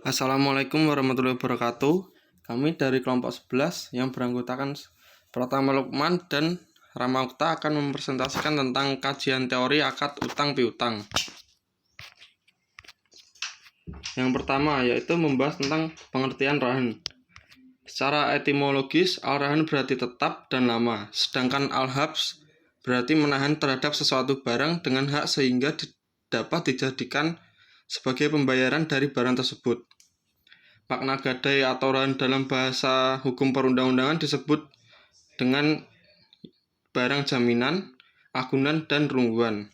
Assalamualaikum warahmatullahi wabarakatuh. Kami dari kelompok 11 yang beranggotakan Pratama Lukman dan Rama Okta akan mempresentasikan tentang kajian teori akad utang piutang. Yang pertama yaitu membahas tentang pengertian rahan. Secara etimologis, al-rahan berarti tetap dan lama, sedangkan al-habs berarti menahan terhadap sesuatu barang dengan hak sehingga dapat dijadikan sebagai pembayaran dari barang tersebut. Makna gadai atau rahan dalam bahasa hukum perundang-undangan disebut dengan barang jaminan, agunan, dan rungguan.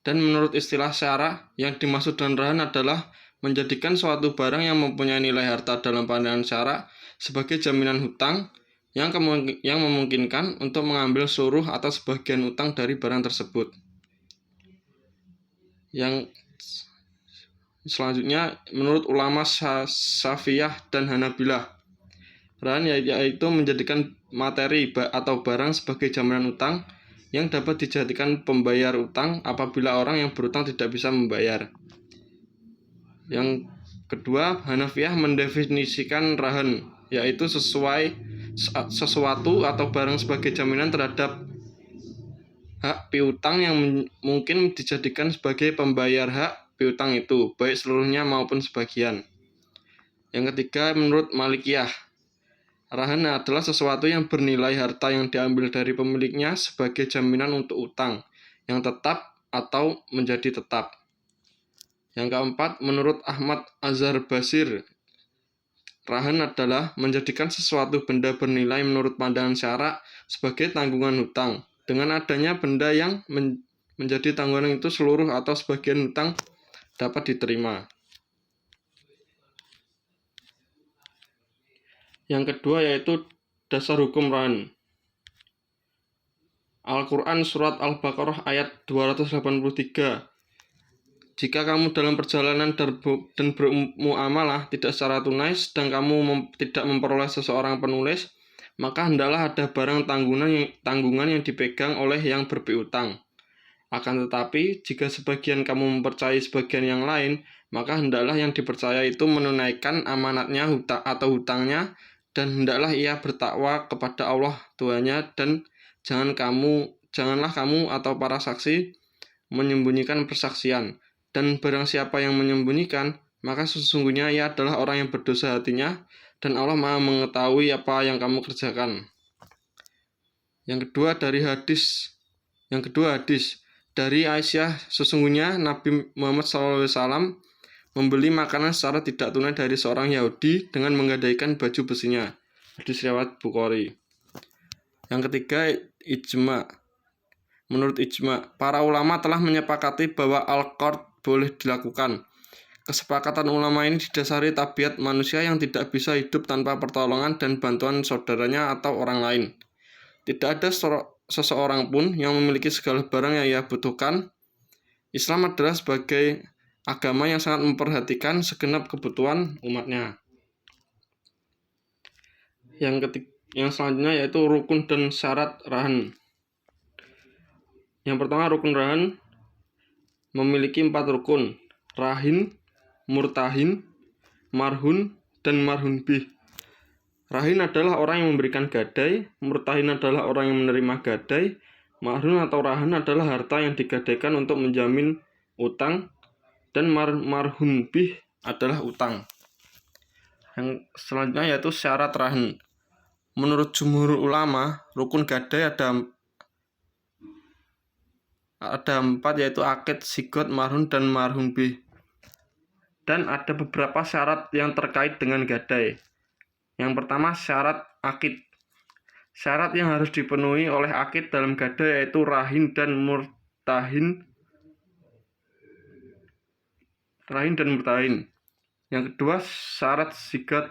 Dan menurut istilah syara, yang dimaksud dengan rahan adalah menjadikan suatu barang yang mempunyai nilai harta dalam pandangan syara sebagai jaminan hutang yang memungkinkan untuk mengambil seluruh atau sebagian utang dari barang tersebut. Yang selanjutnya, menurut ulama Syafi'iyah dan Hanabilah, rahan yaitu menjadikan materi atau barang sebagai jaminan utang yang dapat dijadikan pembayar utang apabila orang yang berutang tidak bisa membayar. Yang kedua, Hanafiyah mendefinisikan rahan yaitu sesuatu atau barang sebagai jaminan terhadap hak piutang yang mungkin dijadikan sebagai pembayar hak piutang itu, baik seluruhnya maupun sebagian. Yang ketiga, menurut Malikiyah, rahan adalah sesuatu yang bernilai harta yang diambil dari pemiliknya sebagai jaminan untuk utang yang tetap atau menjadi tetap. Yang keempat, menurut Ahmad Azhar Basir, rahan adalah menjadikan sesuatu benda bernilai menurut pandangan syara sebagai tanggungan hutang. Dengan adanya benda yang menjadi tanggungan itu, seluruh atau sebagian hutang dapat diterima. Yang kedua yaitu dasar hukum rahan. Al-Quran Surat Al-Baqarah ayat 283. Jika kamu dalam perjalanan dan bermuamalah tidak secara tunai, sedang kamu tidak memperoleh seseorang penulis, maka hendaklah ada barang tanggungan yang dipegang oleh yang berpiutang. Akan tetapi, jika sebagian kamu mempercayai sebagian yang lain, maka hendaklah yang dipercaya itu menunaikan amanatnya atau hutangnya, dan hendaklah ia bertakwa kepada Allah Tuhannya, dan janganlah kamu atau para saksi menyembunyikan persaksian. Dan barang siapa yang menyembunyikan, maka sesungguhnya ia adalah orang yang berdosa hatinya, dan Allah Maha mengetahui apa yang kamu kerjakan. Yang kedua hadis dari Aisyah, sesungguhnya Nabi Muhammad SAW membeli makanan secara tidak tunai dari seorang Yahudi dengan menggadaikan baju besinya. Hadis riwayat Bukhari. Yang ketiga, ijma. Menurut ijma, para ulama telah menyepakati bahwa al-qard boleh dilakukan. Kesepakatan ulama ini didasari tabiat manusia yang tidak bisa hidup tanpa pertolongan dan bantuan saudaranya atau orang lain. Tidak ada seseorang pun yang memiliki segala barang yang ia butuhkan. Islam adalah sebagai agama yang sangat memperhatikan segenap kebutuhan umatnya. Yang selanjutnya yaitu rukun dan syarat rahan. Yang pertama, rukun rahan memiliki 4 rukun: rahin, murtahin, marhun, dan marhun bih. Rahin adalah orang yang memberikan gadai, murtahin adalah orang yang menerima gadai, marhun atau rahan adalah harta yang digadaikan untuk menjamin utang, dan marhun bih adalah utang. Yang selanjutnya yaitu syarat rahan. Menurut jumhur ulama, rukun gadai ada 4 yaitu akid, sigot, marhun, dan marhun bih. Dan ada beberapa syarat yang terkait dengan gadai. Yang pertama, syarat akid. Syarat yang harus dipenuhi oleh akid dalam gadai yaitu rahin dan murtahin. Yang kedua, syarat sigot.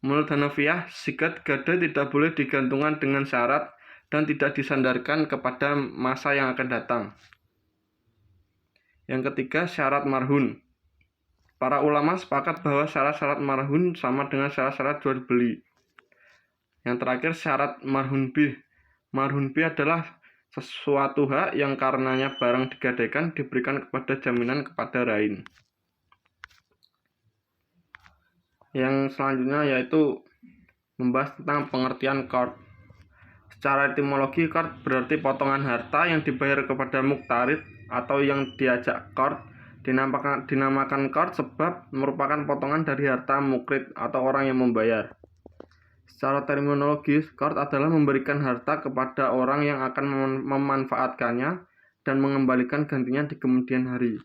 Menurut Hanafiyah, sigot gadai tidak boleh digantungkan dengan syarat dan tidak disandarkan kepada masa yang akan datang. Yang ketiga, syarat marhun. Para ulama sepakat bahwa syarat-syarat marhun sama dengan syarat-syarat jual beli. Yang terakhir, syarat marhun bih. Marhun bih adalah Sesuatu hak yang karenanya barang digadaikan diberikan kepada jaminan kepada lain. Yang selanjutnya yaitu membahas tentang pengertian qard. Secara etimologi, qard berarti potongan harta yang dibayar kepada muktarid atau yang diajak qard. Dinamakan qard sebab merupakan potongan dari harta mukrid atau orang yang membayar. Secara terminologis, qard adalah memberikan harta kepada orang yang akan memanfaatkannya dan mengembalikan gantinya di kemudian hari.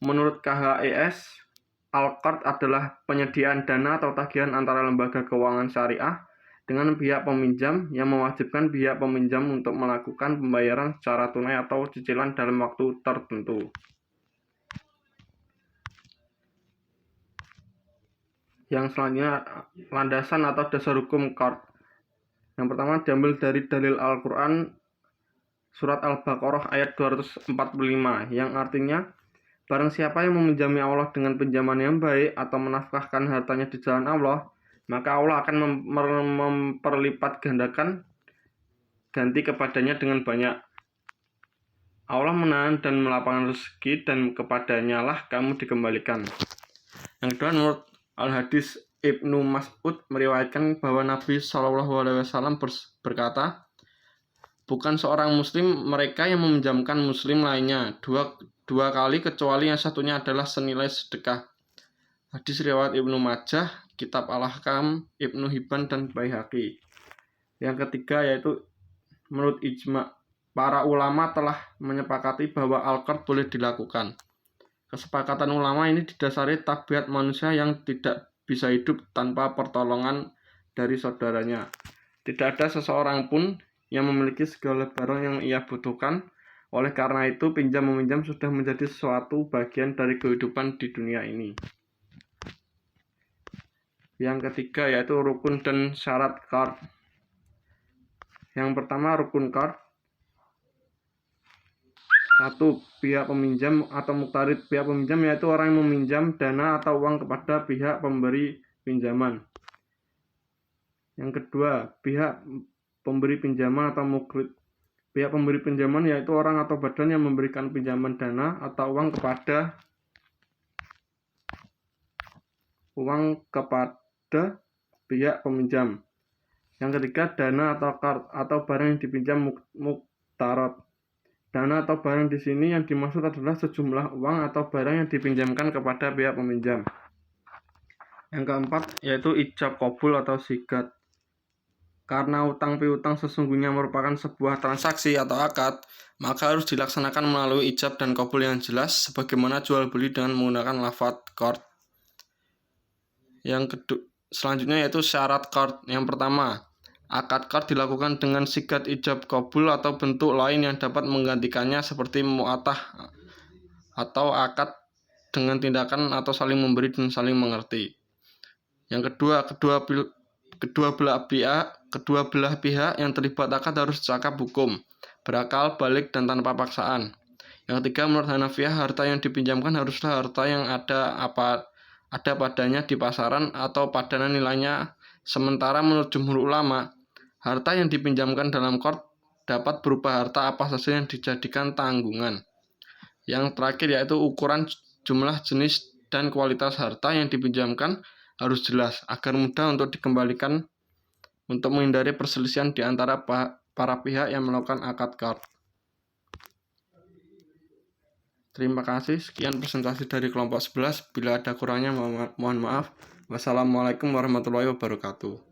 Menurut KHES, al-qard adalah penyediaan dana atau tagihan antara lembaga keuangan syariah dengan pihak peminjam yang mewajibkan pihak peminjam untuk melakukan pembayaran secara tunai atau cicilan dalam waktu tertentu. Yang selanjutnya, landasan atau dasar hukum qard. Yang pertama diambil dari dalil Al-Quran surat Al-Baqarah ayat 245 yang artinya, barang siapa yang meminjami Allah dengan pinjaman yang baik atau menafkahkan hartanya di jalan Allah, maka Allah akan memperlipat gandakan ganti kepadanya dengan banyak. Allah menahan dan melapangkan rezeki dan kepadanya lah kamu dikembalikan. Yang kedua, menurut Al-Hadis Ibnu Mas'ud meriwayatkan bahwa Nabi SAW berkata, bukan seorang muslim mereka yang meminjamkan muslim lainnya dua kali kecuali yang satunya adalah senilai sedekah. Hadis riwayat Ibnu Majah, Kitab Al-Ahkam, Ibnu Hibban dan Baihaqi. Yang ketiga yaitu menurut ijma, para ulama telah menyepakati bahwa al-qard boleh dilakukan. Kesepakatan ulama ini didasari tabiat manusia yang tidak bisa hidup tanpa pertolongan dari saudaranya. Tidak ada seseorang pun yang memiliki segala barang yang ia butuhkan. Oleh karena itu, pinjam-meminjam sudah menjadi suatu bagian dari kehidupan di dunia ini. Yang ketiga yaitu rukun dan syarat qard. Yang pertama, rukun qard. 1. Pihak peminjam atau muktarid. Pihak peminjam yaitu orang yang meminjam dana atau uang kepada pihak pemberi pinjaman. Yang kedua, pihak pemberi pinjaman atau mukrid. Pihak pemberi pinjaman yaitu orang atau badan yang memberikan pinjaman dana atau uang kepada pihak peminjam. Yang ketiga, dana atau qard atau barang yang dipinjam muktarad. Dana atau barang di sini yang dimaksud adalah sejumlah uang atau barang yang dipinjamkan kepada pihak peminjam. Yang keempat yaitu ijab qabul atau sigat. Karena utang piutang sesungguhnya merupakan sebuah transaksi atau akad, maka harus dilaksanakan melalui ijab dan qabul yang jelas, sebagaimana jual beli dengan menggunakan lafadz qard. Selanjutnya yaitu syarat qard. Yang pertama, akad qard dilakukan dengan sigat ijab qabul atau bentuk lain yang dapat menggantikannya seperti mu'atah atau akad dengan tindakan atau saling memberi dan saling mengerti. Yang kedua, kedua belah pihak yang terlibat akad harus cakap hukum, berakal, balik dan tanpa paksaan. Yang ketiga, menurut Hanafiyah, harta yang dipinjamkan haruslah harta yang ada padanya di pasaran atau padanan nilainya. Sementara menurut jumhur ulama, harta yang dipinjamkan dalam qard dapat berupa harta apa saja yang dijadikan tanggungan. Yang terakhir yaitu ukuran, jumlah, jenis, dan kualitas harta yang dipinjamkan harus jelas agar mudah untuk dikembalikan untuk menghindari perselisihan di antara para pihak yang melakukan akad qard. Terima kasih. Sekian presentasi dari kelompok 11. Bila ada kurangnya mohon maaf. Wassalamualaikum warahmatullahi wabarakatuh.